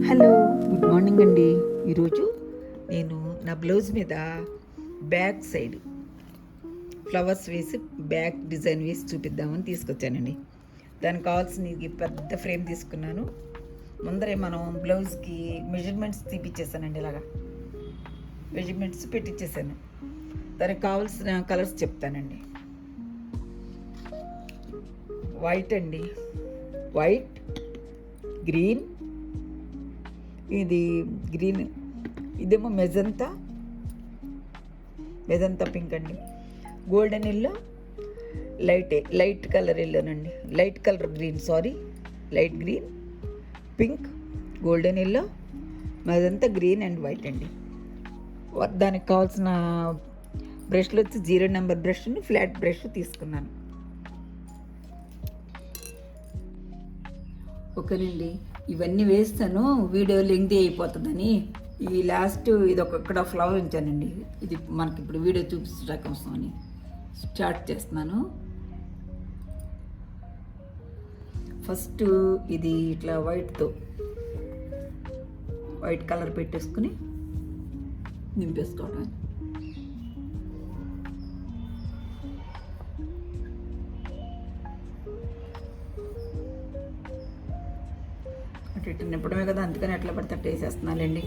Hello, good morning అండి. ఈరోజు నేను నా బ్లౌజ్ మీద బ్యాక్ సైడ్ ఫ్లవర్స్ వేసి బ్యాక్ డిజైన్ వేసి చూపిద్దామని తీసుకొచ్చానండి. దానికి కావాల్సిన పెద్ద ఫ్రేమ్ తీసుకున్నాను. ముందరే మనం బ్లౌజ్కి మెజర్మెంట్స్ తీపిచ్చేసానండి. ఇలాగా మెజర్మెంట్స్ పెట్టించేసాను. దానికి కావాల్సిన కలర్స్ చెప్తానండి. వైట్ అండి, వైట్, గ్రీన్, ఇది గ్రీన్, ఇదేమో మెజంతా పింక్ అండి, గోల్డెన్ ఎల్లో, లైట్ కలర్ ఎల్లోనండి, light colour green, light green, pink, golden yellow, magenta green and white అండి. దానికి కావాల్సిన బ్రష్లు వచ్చి 0 నెంబర్ బ్రష్ని ఫ్లాట్ బ్రష్ తీసుకున్నాను. ఓకేనండి, ఇవన్నీ వేస్తాను, వీడియో లెంగ్తీ అయిపోతుందని ఈ లాస్ట్ ఇది ఇక్కడ ఫ్లవర్ ఉంచానండి. ఇది మనకి ఇప్పుడు వీడియో చూపించడానికి కోసమని స్టార్ట్ చేస్తున్నాను. ఫస్ట్ ఇది ఇట్లా వైట్ కలర్ పెట్టేసుకుని నింపేసుకోవడం. ఇట్లా నింపడమే కదా, అందుకని ఎట్లా పడితే అట్లా వేసేస్తున్నానండి.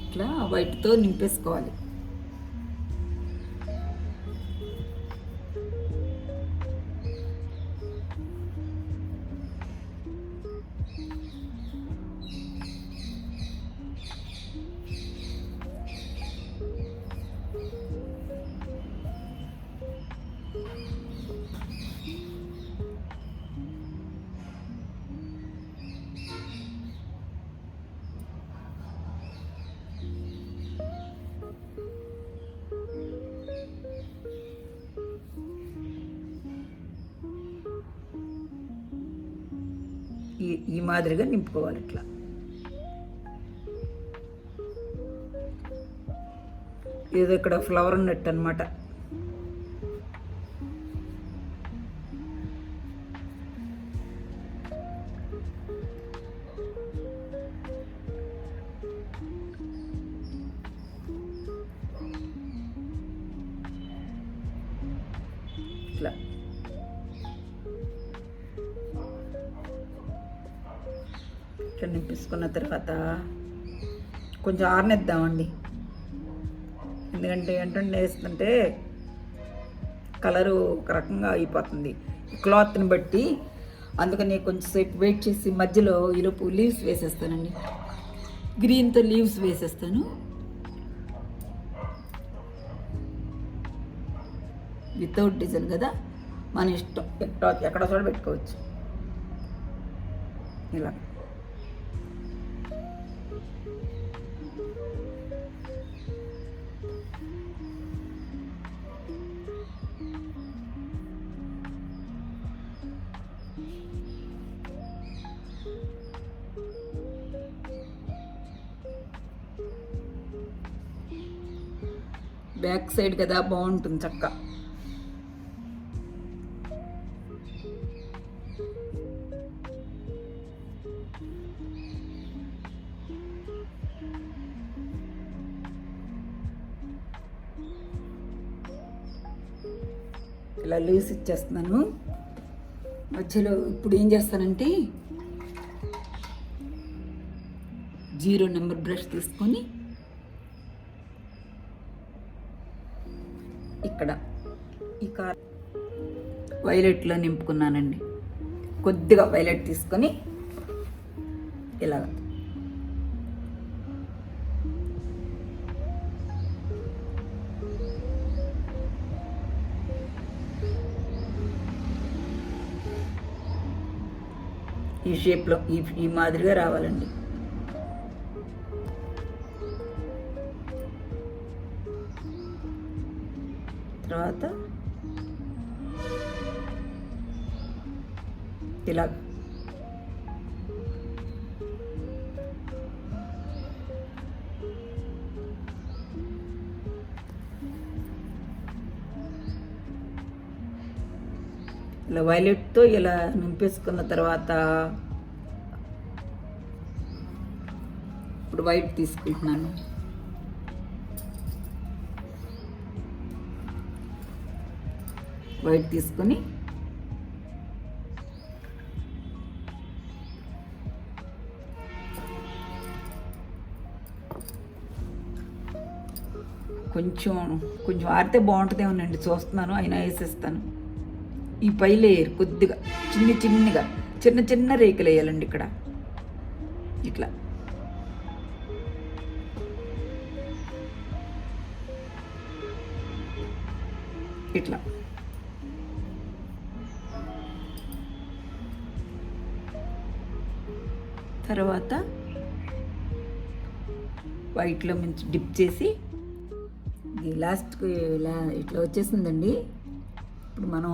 ఇట్లా వైట్తో నింపేసుకోవాలి. ఈ మాదిరిగా నింపుకోవాలి. ఇట్లా ఏదో ఇక్కడ ఫ్లవర్ ఉన్నట్టు అనమాట. ఇట్లా ఇట్లా నింపేసుకున్న తర్వాత కొంచెం ఆరనిద్దామండి. ఎందుకంటే ఎంటంటే వేస్తుంటే కలరు ఒక రకంగా అయిపోతుంది క్లాత్ని బట్టి. అందుకని కొంచెంసేపు వెయిట్ చేసి మధ్యలో ఈలోపు లీవ్స్ వేసేస్తానండి. గ్రీన్తో లీవ్స్ వేసేస్తాను. వితౌట్ డిజైన్ కదా, మన ఇష్టం, ఎక్కడ చోట పెట్టుకోవచ్చు. ఇలా బ్యాక్ సైడ్ కదా బాగుంటుంది చక్క. ఇలా లూస్ ఇచ్చేస్తున్నాను. మధ్యలో ఇప్పుడు ఏం చేస్తానంటే 0 నెంబర్ బ్రష్ తీసుకొని ఇక్కడ ఈ వైలెట్లో నింపుకున్నానండి. కొద్దిగా వైలెట్ తీసుకొని ఇలాగ ఈ షేప్లో ఈ మాదిరిగా రావాలండి. తర్వాత ఇలా ఇలా వైలెట్తో ఇలా నింపేసుకున్న తర్వాత ఇప్పుడు వైట్ తీసుకుంటున్నాను. వైట్ తీసుకొని కొంచెం కొంచెం ఆరితే బాగుంటుందేమోనండి, చూస్తున్నాను, అయినా వేసేస్తాను. ఈ పై లేయర్ కొద్దిగా చిన్న చిన్న రేకులు వేయాలండి ఇక్కడ, ఇట్లా. ఇట్లా తర్వాత వైట్లో మంచి డిప్ చేసి లాస్ట్కి ఇలా ఇట్లా వచ్చేసిందండి. ఇప్పుడు మనం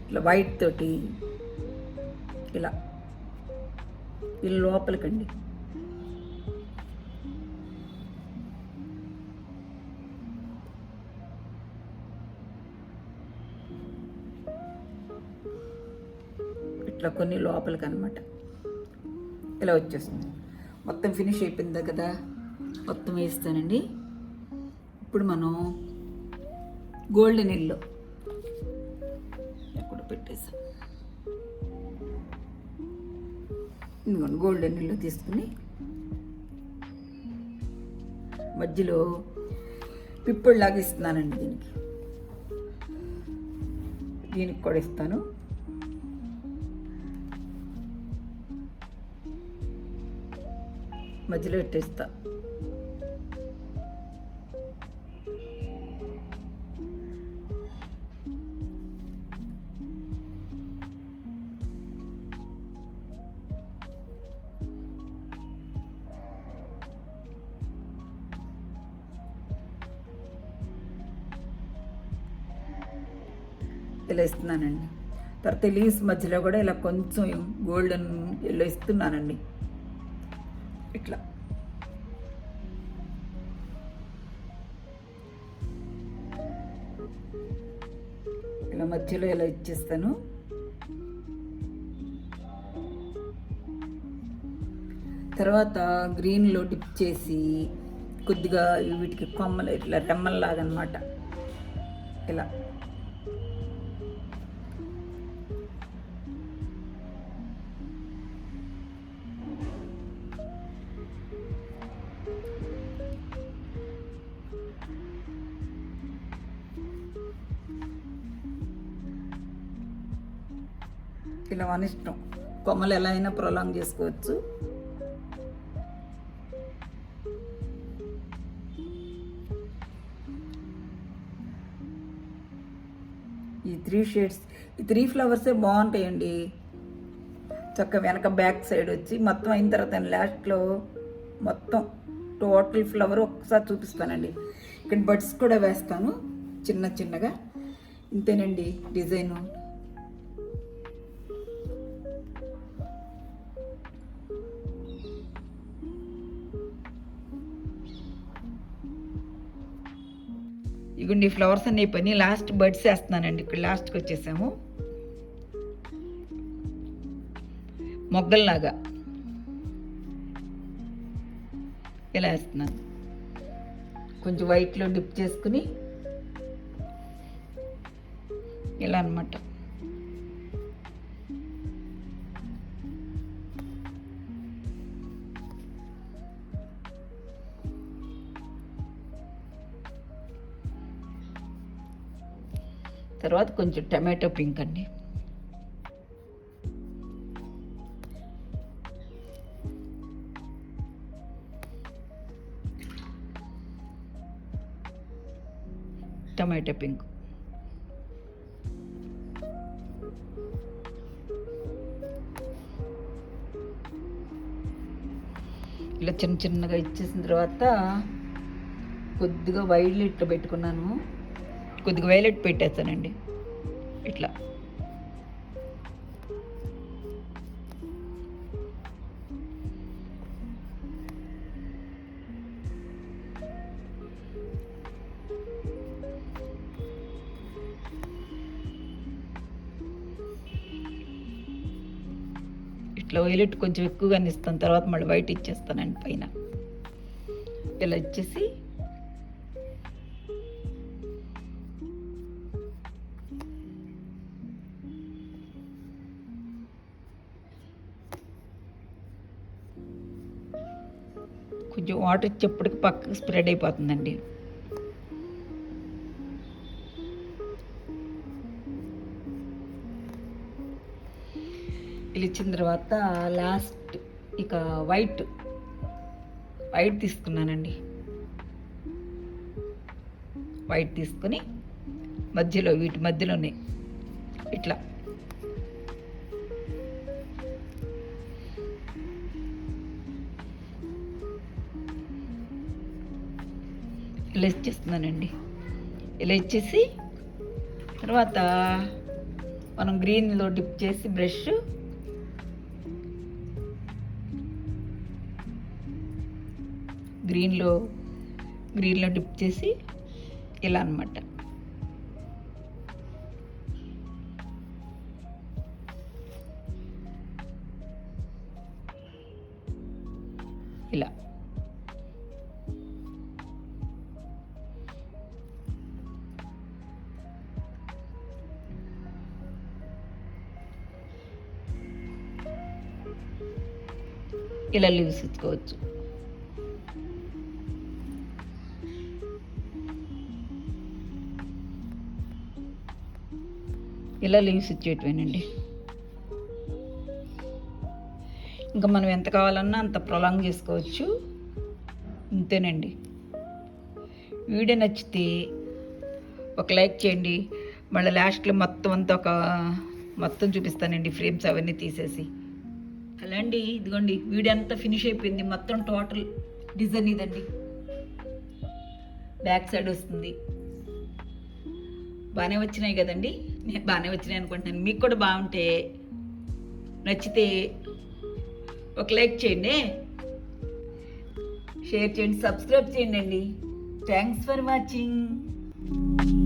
ఇట్లా వైట్ తోటి ఇలా ఇలా లోపలికండి ఇట్లా కొన్ని లోపలికి అనమాట ఇలా వచ్చేస్తుంది. మొత్తం ఫినిష్ అయిపోయింది కదా, మొత్తం వేస్తానండి. ఇప్పుడు మనం గోల్డెన్ ఎల్లో ఎక్కడ పెట్టేసాం, ఇదిగోండి గోల్డెన్ ఎల్లో తీసుకుని మధ్యలో పిప్పుడులాగా ఇస్తున్నానండి. దీనికి కూడా ఇస్తాను. మధ్యలో పెట్టేస్తా. ఇలా ఇస్తున్నానండి. తర్వాత లీవ్స్ మధ్యలో కూడా ఇలా కొంచెం గోల్డెన్ ఎల్లో ఇస్తున్నానండి. ఇట్లా ఇలా మధ్యలో ఇలా ఇచ్చేస్తాను. తర్వాత గ్రీన్లో డిప్ చేసి కొద్దిగా వీటికి కొమ్మలు ఇట్లా రెమ్మల్లాగా అనమాట ఇలా ఇలా మన ఇష్టం, కొమ్మలు ఎలా అయినా ప్రొలాంగ్ చేసుకోవచ్చు. ఈ 3 షేడ్స్, ఈ 3 ఫ్లవర్సే బాగుంటాయండి. చక్కగా వెనక బ్యాక్ సైడ్ వచ్చి మొత్తం అయిన తర్వాత లాస్ట్లో మొత్తం టోటల్ ఫ్లవర్ ఒక్కసారి చూపిస్తానండి. ఇక్కడ బడ్స్ కూడా వేస్తాను చిన్నగా. ఇంతేనండి డిజైను. ఇగోండి ఫ్లవర్స్ అన్నీ అయిపోయి లాస్ట్ బడ్స్ వేస్తున్నానండి. ఇక్కడ లాస్ట్కి వచ్చేసాము. మొగ్గల్లాగా ఇలా వేస్తున్నాను. కొంచెం వైట్లో డిప్ చేసుకుని ఇలా అనమాట. తర్వాత కొంచెం టమాటో పింక్ అండి. టమాటో పింక్ ఇలా చిన్నగా ఇచ్చేసిన తర్వాత కొద్దిగా వైలెట్ పెట్టుకున్నాను. కొద్దిగా వైలెట్ పెట్టేస్తానండి ఇట్లా. వైలెట్లో వైలెట్ కొంచెం ఎక్కువగానే ఇస్తాను, తర్వాత మళ్ళీ వైట్ ఇచ్చేస్తానండి పైన. ఇలా ఇచ్చేసి కొంచెం వాటర్ ఇచ్చేప్పటికి పక్కకు స్ప్రెడ్ అయిపోతుందండి. ఇలా ఇచ్చిన తర్వాత లాస్ట్ ఇక వైట్ తీసుకున్నానండి. వైట్ తీసుకొని వీటి మధ్యలోనే ఇట్లా ఇలా ఇచ్చేస్తున్నానండి. ఇలా ఇచ్చేసి తర్వాత మనం గ్రీన్లో డిప్ చేసి బ్రష్లో డిప్ చేసి ఇలా అన్నమాట. ఇలా లీవ్స్ ఇచ్చుకోవచ్చు. ఇలా లీవ్స్ ఇచ్చేటివేనండి. ఇంకా మనం ఎంత కావాలన్నా అంత ప్రొలాంగ్ చేసుకోవచ్చు. ఇంతేనండి. వీడియో నచ్చితే ఒక లైక్ చేయండి. మళ్ళీ లాస్ట్లో మొత్తం చూపిస్తానండి, ఫ్రేమ్స్ అవన్నీ తీసేసి. అలా అండి, ఇదిగోండి వీడియో అంతా ఫినిష్ అయిపోయింది. మొత్తం టోటల్ డిజైన్ ఇదండి. బ్యాక్ సైడ్ వస్తుంది. బాగానే వచ్చినాయి కదండి. నేను బాగానే వచ్చినాయి అనుకుంటున్నాను. మీకు కూడా బాగుంటే నచ్చితే ఒక లైక్ చేయండి, షేర్ చేయండి, సబ్స్క్రైబ్ చేయండి అండి. Thanks for watching.